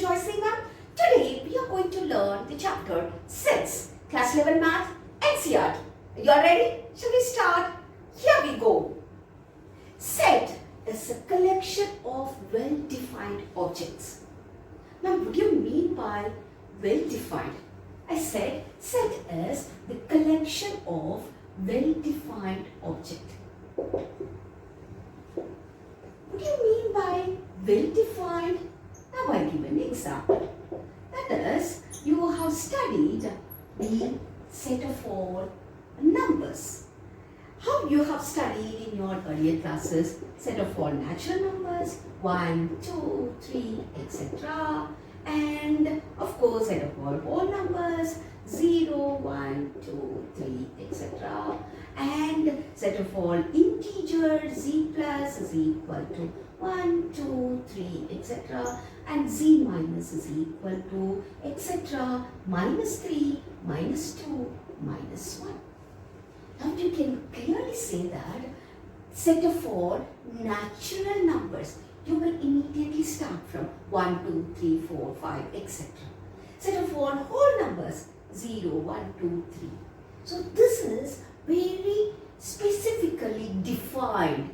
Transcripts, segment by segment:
Joycelyn ma'am. Today we are going to learn the chapter 6, Class 11 Math, NCERT. You are ready? Shall we start? Here we go. Set is a collection of well-defined objects. Now, what do you mean by well-defined? I said set is the collection of well-defined objects. What do you mean by well-defined? Now I give an example. That is, you have studied the set of all numbers. How you have studied in your earlier classes set of all natural numbers, 1, 2, 3, etc. And of course set of all whole numbers, 0, 1, 2, 3, etc. And set of all integers, z plus is equal to 1, 2, 3, etc. And z minus is equal to etc. minus 3, minus 2, minus 1. Now you can clearly say that set of all natural numbers, you will immediately start from 1, 2, 3, 4, 5, etc. Set of all whole numbers, 0, 1, 2, 3. So this is very specifically defined.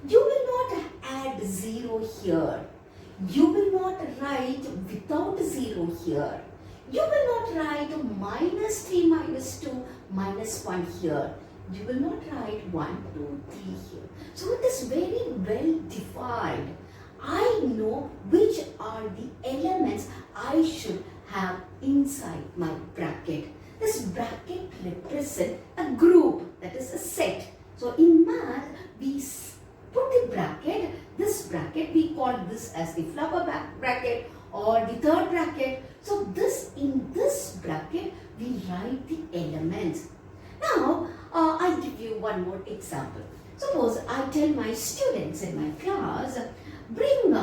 You will not add 0 here. You will not write without 0 here. You will not write minus 3, minus 2, minus 1 here. You will not write 1, 2, 3 here. So it is very well defined. I know which are the elements I should have inside my bracket. This bracket represents a group, that is a set. So in math, we put the bracket, this bracket, we call this as the flower bracket or the third bracket. So in this bracket, we write the elements. Now, I'll give you one more example. Suppose I tell my students in my class, bring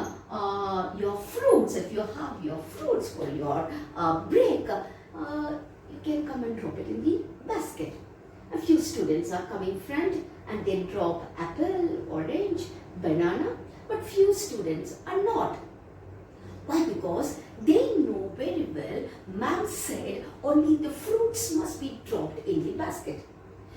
your fruits. If you have your fruits for your break, you can come and drop it in the basket. A few students are coming front and they drop apple, orange, banana, but few students are not. Why? Because they know very well, ma'am said only the fruits must be dropped in the basket.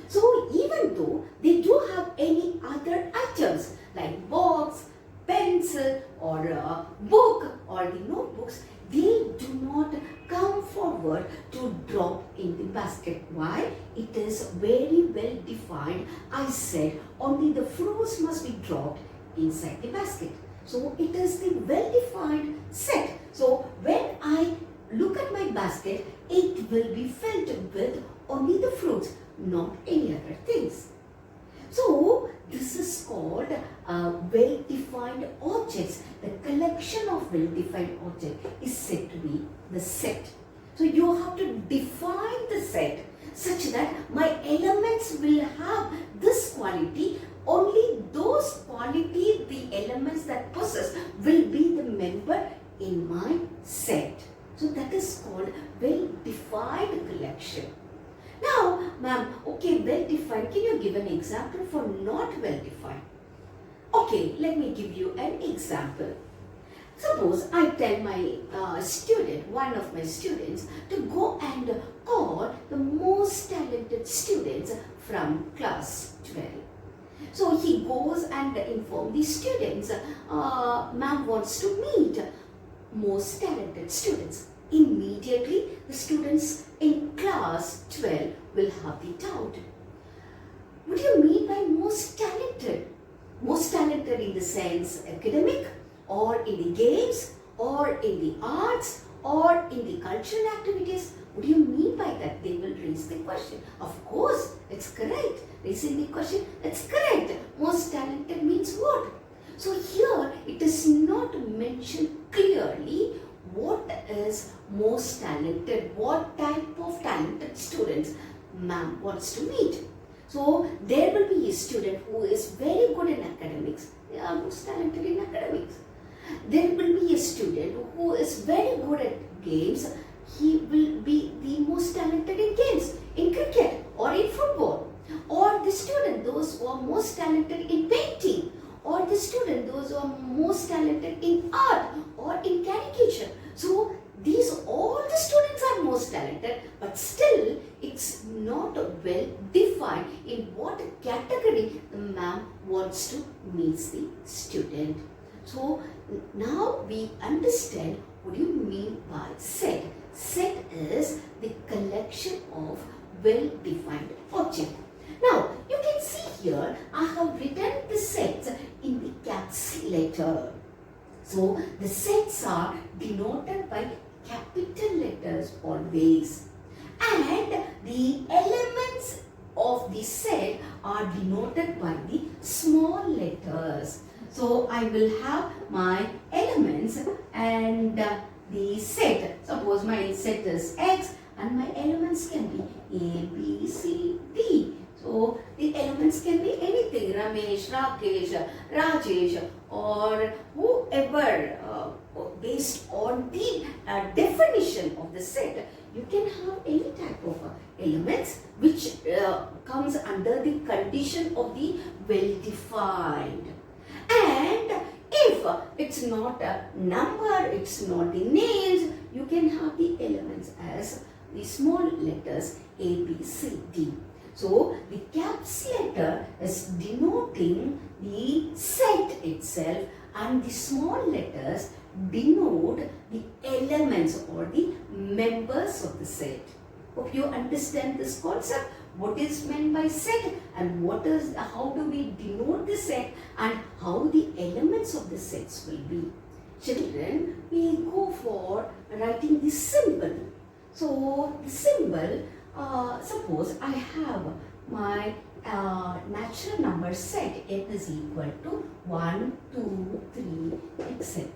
So even though they do have any other items like box, pencil or a book or the notebooks, they do not come forward to drop in the basket. Why? It is very well defined. I said only the fruits must be dropped inside the basket. So it is the well-defined set. So when I look at my basket, it will be filled with only the fruits, not any other things. So this is called well-defined objects. The collection of well-defined objects is said to be the set. So you have to define the set such that my elements will have this quality. Only those qualities, the elements that possess, will be the member in my set. So that is called well-defined collection. Now, ma'am, okay, well-defined. Can you give an example for not well-defined? Okay, let me give you an example. Suppose I tell my student, one of my students, to go and call the most talented students from class 12. So he goes and informs the students, ma'am wants to meet most talented students. Immediately, the students in class 12 will have the doubt. What do you mean by most talented? Most talented in the sense academic, or in the games, or in the arts, or in the cultural activities? What do you mean by that? They will raise the question. Of course, it's correct. Raising the question, it's correct. Most talented means what? So here, it is not mentioned clearly what is most talented, what type of talented students ma'am wants to meet. So there will be a student who is very good in academics. They are most talented in academics. There will be a student who is very good at games. He will be the most talented in games, in cricket or in football. Or the student, those who are most talented in painting. Or the student, those who are most talented in art or in caricature. So equals to means the student. So now we understand what do you mean by set. Set is the collection of well-defined objects. Now you can see here I have written the sets in the caps letter. So the sets are denoted by capital letters always, and the elements of the set are denoted by the small letters. So I will have my elements and the set. Suppose my set is X and my elements can be A, B, C, D. So the elements can be anything, Ramesh, Rakesh, Rajesh, or whoever, based on the definition of the set. You can have any type of elements which comes under the condition of the well-defined. And if it's not a number, it's not the names, you can have the elements as the small letters A, B, C, D. So the caps letter is denoting the set itself, and the small letters denote the elements or the members of the set. Hope you understand this concept. What is meant by set, and how do we denote the set, and how the elements of the sets will be. Children, we go for writing the symbol. So the symbol, suppose I have my natural number set n is equal to 1, 2, 3, etc.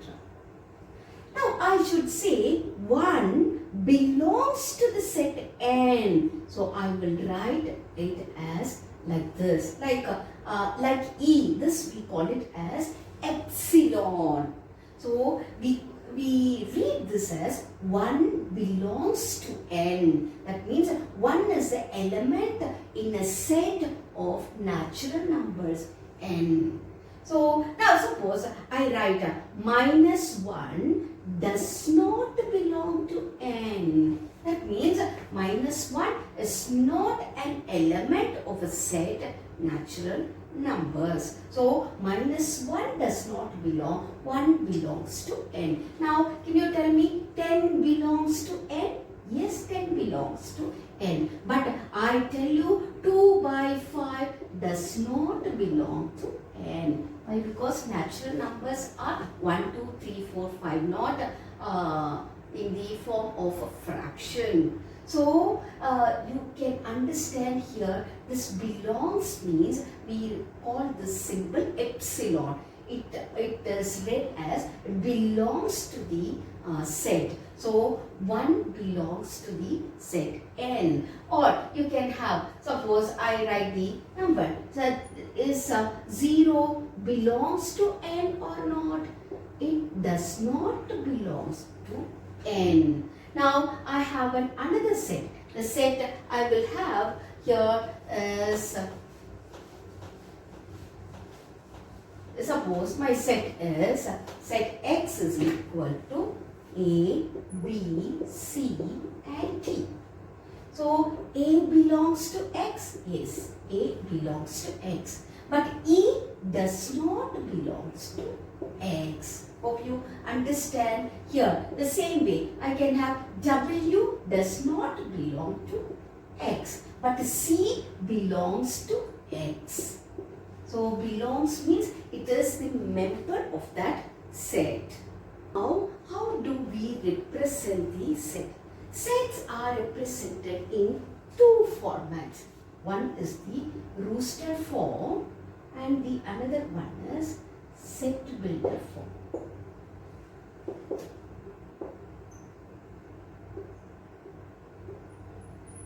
Now I should say 1 belongs to the set n. So I will write it as like this, like E. This we call it as epsilon. So we read this as 1 belongs to n. That means 1 is the element in a set of natural numbers n. So now suppose I write -1 does not belong to n. That means -1 is not an element of a set natural numbers. So -1 does not belong, 1 belongs to n. Now can you tell me 10 belongs to n? Yes, 10 belongs to n. But I tell you 2 by 5 does not belong to n. Why? Because natural numbers are 1, 2, 3, 4, 5, not in the form of a fraction. So you can understand here, this belongs means we call this symbol epsilon. It is read as belongs to the set. So 1 belongs to the set n. Or you can have, suppose I write the number. So is 0 belongs to n or not? It does not belongs to n. Now I have another set. The set I will have here is, suppose my set is, set X is equal to A, B, C and D. So A belongs to X? Yes, A belongs to X. But E does not belongs to X. Hope you understand here. The same way, I can have W does not belong to X, but C belongs to X. So belongs means it is the member of that set. Now, how do we represent the set? Sets are represented in two formats. One is the rooster form and the another one is set builder form.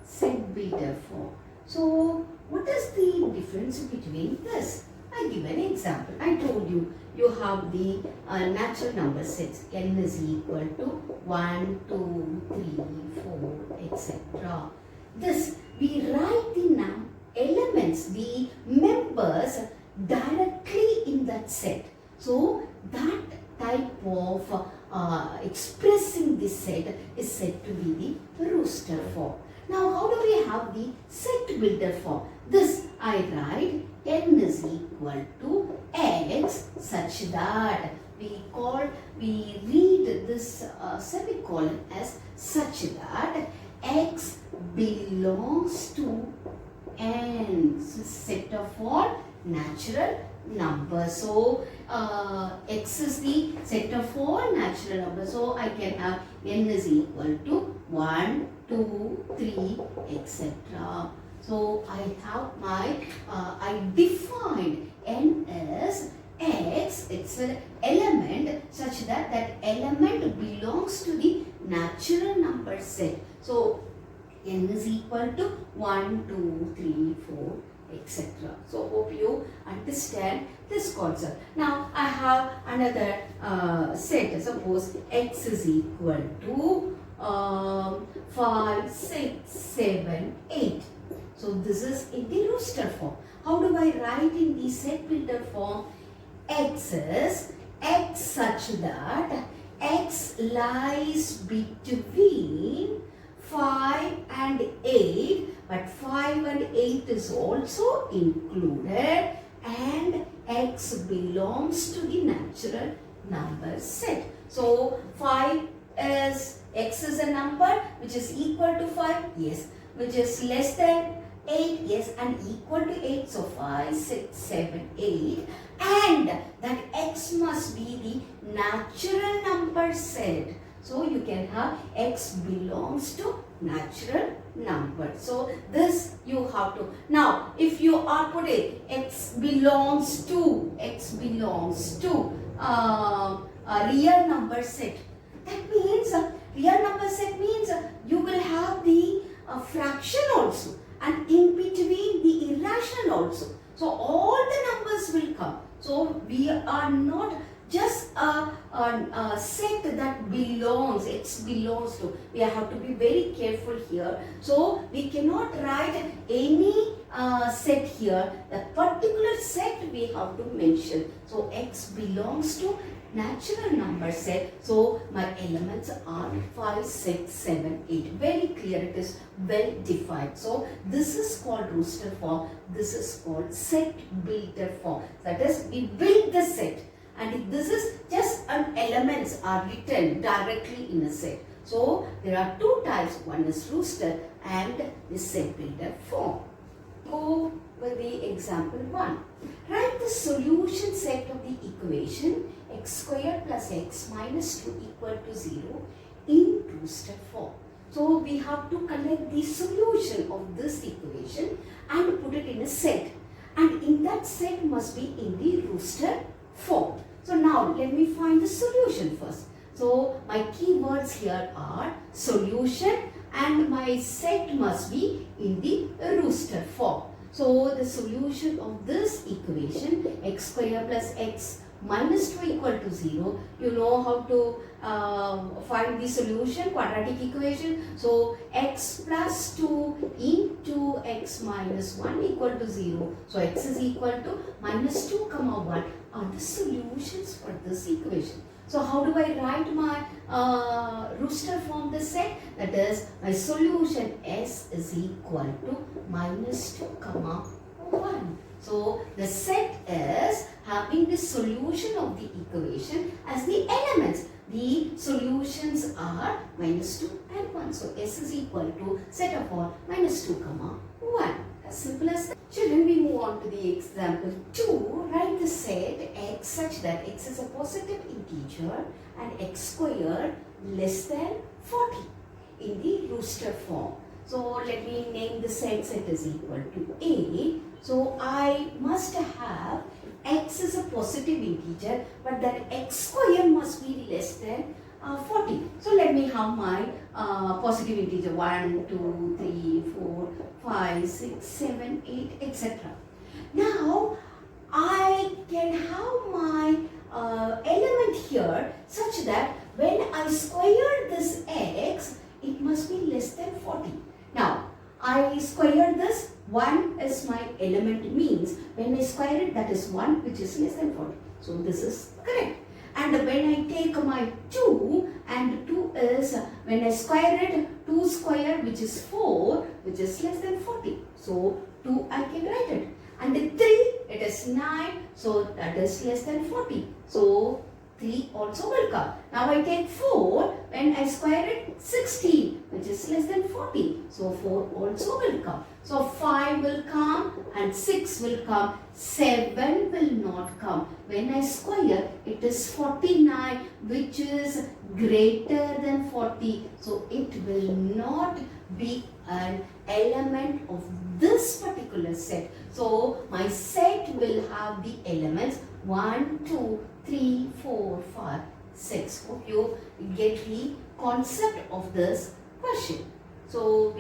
Set builder form. So what is the difference between this? I give an example. I told you, you have the natural number sets. N is equal to 1, 2, 3, 4, etc. This, we write the elements, the members directly in that set. So that type of expressing this set is said to be the rooster form. Now how do we have the set builder form? This I write n is equal to x such that we read this semicolon as such that x belongs to n. So set of all natural numbers. So x is the set of all natural numbers. So I can have n is equal to 1, 2, 3, etc. So I have my, I defined n as x, it's an element such that that element belongs to the natural number set. So n is equal to 1, 2, 3, 4, etc. So hope you understand this concept. Now I have another set. Suppose x is equal to 5, 6, 7, 8. So this is in the rooster form. How do I write in the set builder form? X is x such that x lies between 5 and 8, but 5 and 8 is also included, and x belongs to the natural number set. So 5 is, x is a number which is equal to 5, yes, which is less than 8, yes, and equal to 8. So 5, 6, 7, 8, and that x must be the natural number set. So you can have x belongs to natural number. So this you have to. Now if you are putting x belongs to a real number set, that means real number set means you will have the fraction also, and in between the irrational also. So all the numbers will come. So we are not just a set that belongs, x belongs to. We have to be very careful here. So we cannot write any set here. The particular set we have to mention. So x belongs to natural number set. So my elements are 5, 6, 7, 8. Very clear, it is well defined. So this is called rooster form. This is called set builder form. That is, we build the set. And this is just an elements are written directly in a set. So there are two types. One is rooster and the set builder form. Go with the example 1. Write the solution set of the equation x squared plus x minus 2 equal to 0 in rooster form. So we have to collect the solution of this equation and put it in a set. And in that set must be in the rooster form. So now let me find the solution first. So my keywords here are solution, and my set must be in the rooster form. So the solution of this equation x square plus x minus 2 equal to 0. You know how to find the solution, quadratic equation. So x plus 2 into x minus 1 equal to 0. So x is equal to minus 2 comma 1 are the solutions for this equation. So how do I write my rooster form this set? That is, my solution s is equal to minus 2 comma 1. So the set is having the solution of the equation as the elements. The solutions are minus 2 and 1. So s is equal to set of all minus 2 comma 1. As simple as that. Children, we move on to the example 2. Write the set x such that x is a positive integer and x squared less than 40 in the rooster form. So let me name the set. Set is equal to a. So I must have x is a positive integer, but that x square must be less than 40. So let me have my positive integer 1, 2, 3, 4, 5, 6, 7, 8, etc. Now I can have my element here such that when I square this x, it must be less than 40. Now I square this, 1 is my element, means when I square it, that is 1 which is less than 40. So this is correct. And when I take my 2, and 2 is, when I square it, 2 square which is 4 which is less than 40. So 2 I can write it. And the 3 it is 9, so that is less than 40. So 3 also will come. Now I take 4, when I square it 16, which is less than 40. So 4 also will come. So 5 will come and 6 will come. 7 will not come. When I square, it is 49, which is greater than 40. So it will not be an element of this particular set. So my set will have the elements 1, 2, 3, 4, 5, 6. Hope you get the concept of this question. So